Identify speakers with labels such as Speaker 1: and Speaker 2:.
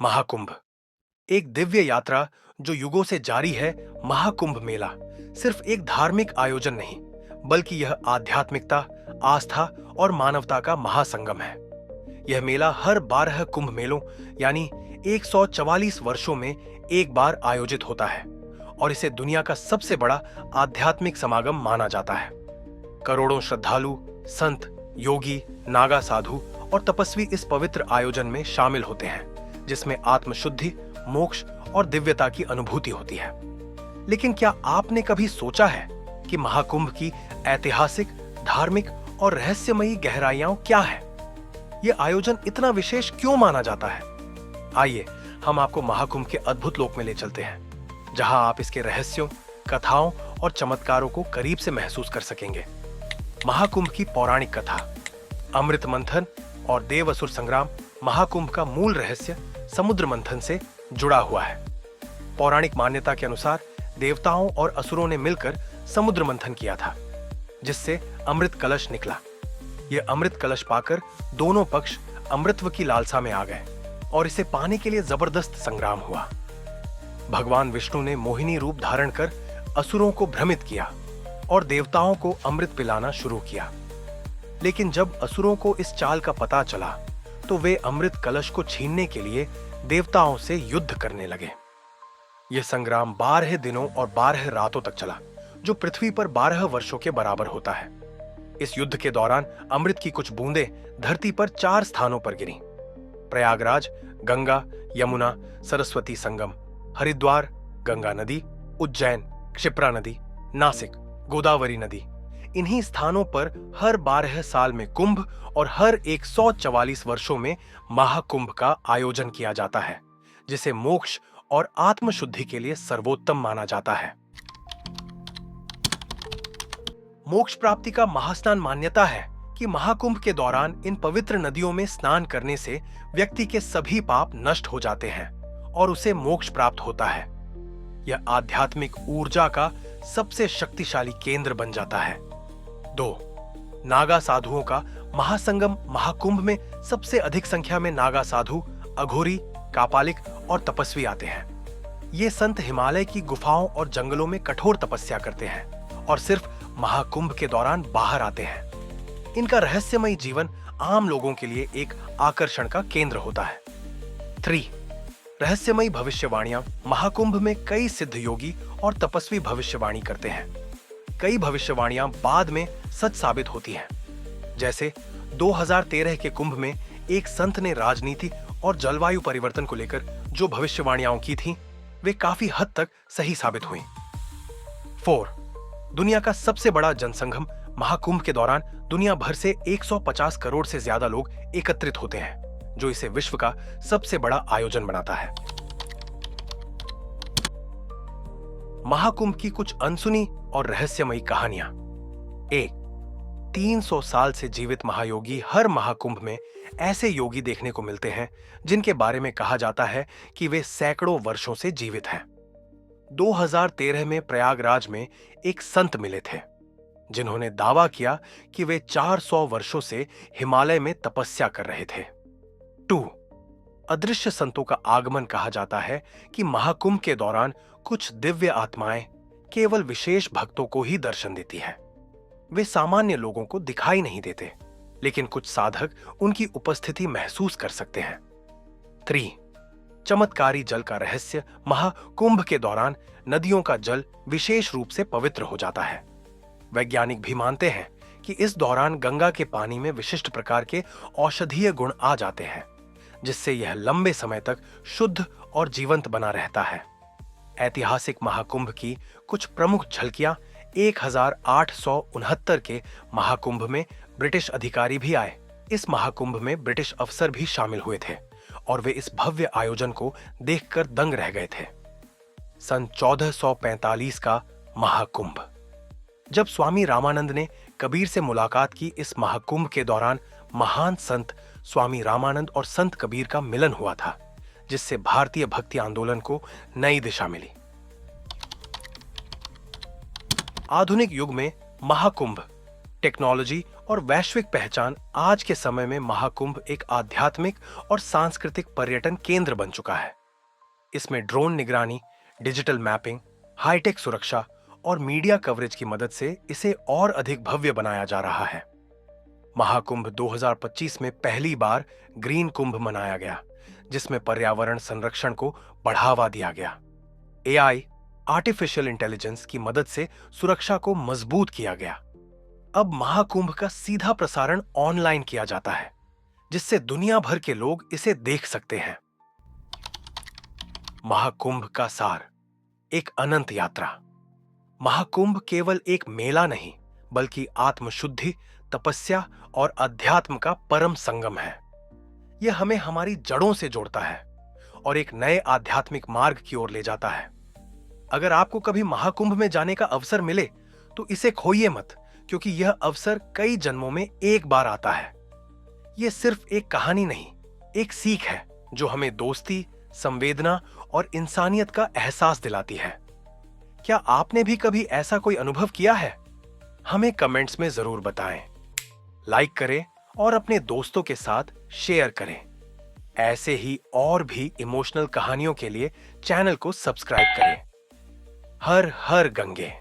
Speaker 1: महाकुंभ एक दिव्य यात्रा जो युगों से जारी है। महाकुंभ मेला सिर्फ एक धार्मिक आयोजन नहीं, बल्कि यह आध्यात्मिकता, आस्था और मानवता का महासंगम है। यह मेला हर 12 कुंभ मेलों यानी 144 वर्षों में एक बार आयोजित होता है और इसे दुनिया का सबसे बड़ा आध्यात्मिक समागम माना जाता है। करोड़ों श्रद्धालु, संत, योगी, नागा साधु और तपस्वी इस पवित्र आयोजन में शामिल होते हैं, जिसमें आत्मशुद्धि, मोक्ष और दिव्यता की अनुभूति होती है। लेकिन क्या आपने कभी सोचा है कि महाकुंभ की ऐतिहासिक, धार्मिक और रहस्यमयी गहराइयां क्या है? यह आयोजन इतना विशेष क्यों माना जाता है? आइए हम आपको महाकुंभ के अद्भुत लोक में ले चलते हैं, जहां आप इसके रहस्यों, कथाओं और चमत्कारों को करीब से महसूस कर सकेंगे। महाकुंभ की पौराणिक कथा। अमृत मंथन और देव असुर संग्राम। महाकुंभ का मूल रहस्य समुद्र मंथन से जुड़ा हुआ है। पौराणिक मान्यता के अनुसार देवताओं और असुरों ने मिलकर समुद्र मंथन किया था, जिससे अमृत कलश निकला। यह अमृत कलश पाकर दोनों पक्ष अमृतत्व की लालसा में आ गए और इसे पाने के लिए जबरदस्त संग्राम हुआ। भगवान विष्णु ने मोहिनी रूप धारण कर असुरों को भ्रमित किया और देवताओं को अमृत पिलाना शुरू किया। लेकिन जब असुरों को इस चाल का पता चला तो वे अमृत कलश को छीनने के लिए देवताओं से युद्ध करने लगे। यह संग्राम 12 दिनों और 12 रातों तक चला, जो पृथ्वी पर 12 वर्षों के बराबर होता है। इस युद्ध के दौरान अमृत की कुछ बूंदें धरती पर 4 स्थानों पर गिरी: प्रयागराज, गंगा, यमुना, सरस्वती संगम, हरिद्वार, गंगा नदी, उज्जैन, क्षिप्रा नदी, नासिक, गोदावरी नदी। इन्हीं स्थानों पर हर 12 साल में कुंभ और हर 144 वर्षों में महाकुंभ का आयोजन किया जाता है, जिसे मोक्ष और आत्मशुद्धि के लिए सर्वोत्तम माना जाता है। मोक्ष प्राप्ति का महास्नान। मान्यता है कि महाकुंभ के दौरान इन पवित्र नदियों में स्नान करने से व्यक्ति के सभी पाप नष्ट हो जाते हैं और उसे मोक्ष प्राप्त होता है। यह आध्यात्मिक ऊर्जा का सबसे शक्तिशाली केंद्र बन जाता है। 2. नागा साधुओं का महासंगम। महाकुंभ में सबसे अधिक संख्या में नागा साधु, अघोरी, कापालिक और तपस्वी आते हैं। ये संत हिमालय की गुफाओं और जंगलों में कठोर तपस्या करते हैं और सिर्फ महाकुंभ के दौरान बाहर आते हैं। इनका रहस्यमयी जीवन आम लोगों के लिए एक आकर्षण का केंद्र होता है। 3. रहस्यमयी भविष्यवाणियां। महाकुंभ में कई सिद्ध योगी और तपस्वी भविष्यवाणी करते हैं। कई भविष्यवाणियां बाद में सच साबित होती हैं। जैसे 2013 के कुंभ में एक संत ने राजनीति और जलवायु परिवर्तन को लेकर जो भविष्यवाणियां की थीं, वे काफी हद तक सही साबित हुई। 4. दुनिया का सबसे बड़ा जनसंगम। महाकुंभ के दौरान दुनिया भर से 150 करोड़ से ज्यादा लोग एकत्रित होते हैं, जो इसे विश्व का सबसे बड़ा आयोजन बनाता है। महाकुंभ की कुछ अनसुनी और रहस्यमयी कहानियां। 1. 300 साल से जीवित महायोगी। हर महाकुंभ में ऐसे योगी देखने को मिलते हैं जिनके बारे में कहा जाता है कि वे सैकड़ों वर्षों से जीवित हैं। 2013 में प्रयागराज में एक संत मिले थे, जिन्होंने दावा किया कि वे 400 वर्षों से हिमालय में तपस्या कर रहे थे। 2. अदृश्य संतों का आगमन। कहा जाता है कि महाकुंभ के दौरान कुछ दिव्य आत्माएं केवल विशेष भक्तों को ही दर्शन देती है। वे सामान्य लोगों को दिखाई नहीं देते, लेकिन कुछ साधक उनकी उपस्थिति महसूस कर सकते हैं। 3. चमत्कारी जल का रहस्य। महाकुंभ के दौरान नदियों का जल विशेष रूप से पवित्र हो जाता है। वैज्ञानिक भी मानते हैं कि इस दौरान गंगा के पानी में विशिष्ट प्रकार के औषधीय गुण आ जाते हैं, जिससे यह लंबे समय तक शुद्ध और जीवंत बना रहता है। ऐतिहासिक महाकुंभ की कुछ प्रमुख झलकियां। 1869 के महाकुंभ में ब्रिटिश अधिकारी भी आए। इस महाकुंभ में ब्रिटिश अफसर भी शामिल हुए थे और वे इस भव्य आयोजन को देखकर दंग रह गए थे। सन 1445 का महाकुंभ। जब स्वामी रामानंद ने कबीर से मुलाकात की, इस महाकुंभ के दौरान महान संत स्वामी रामानंद और संत कबीर का मिलन हुआ था, जिससे भारतीय भक्ति आंदोलन को नई दिशा मिली। आधुनिक युग में महाकुंभ टेक्नोलॉजी और वैश्विक पहचान, आज के समय में महाकुंभ एक आध्यात्मिक और सांस्कृतिक पर्यटन केंद्र बन चुका है। इसमें ड्रोन निगरानी, डिजिटल मैपिंग, हाईटेक सुरक्षा और मीडिया कवरेज की मदद से इसे और अधिक भव्य बनाया जा रहा है। महाकुंभ 2025 में पहली बार ग्रीन कुंभ मनाया गया, जिसमें पर्यावरण संरक्षण को बढ़ावा दिया गया। एआई, आर्टिफिशियल इंटेलिजेंस की मदद से सुरक्षा को मजबूत किया गया। अब महाकुंभ का सीधा प्रसारण ऑनलाइन किया जाता है, जिससे दुनिया भर के लोग इसे देख सकते हैं। महाकुंभ का सार, एक अनंत यात्रा। महाकुंभ केवल एक मेला नहीं, बल्कि आत्मशुद्धि, तपस्या और अध्यात्म का परम संगम है। यह हमें हमारी जड़ों से जोड़ता है और एक नए आध्यात्मिक मार्ग की ओर ले जाता है। अगर आपको कभी महाकुंभ में जाने का अवसर मिले तो इसे खोइए मत, क्योंकि यह अवसर कई जन्मों में एक बार आता है। यह सिर्फ एक कहानी नहीं, एक सीख है जो हमें दोस्ती, संवेदना और इंसानियत का एहसास दिलाती है। क्या आपने भी कभी ऐसा कोई अनुभव किया है? हमें कमेंट्स में जरूर बताएं। लाइक करें और अपने दोस्तों के साथ शेयर करें। ऐसे ही और भी इमोशनल कहानियों के लिए चैनल को सब्सक्राइब करें। हर हर गंगे।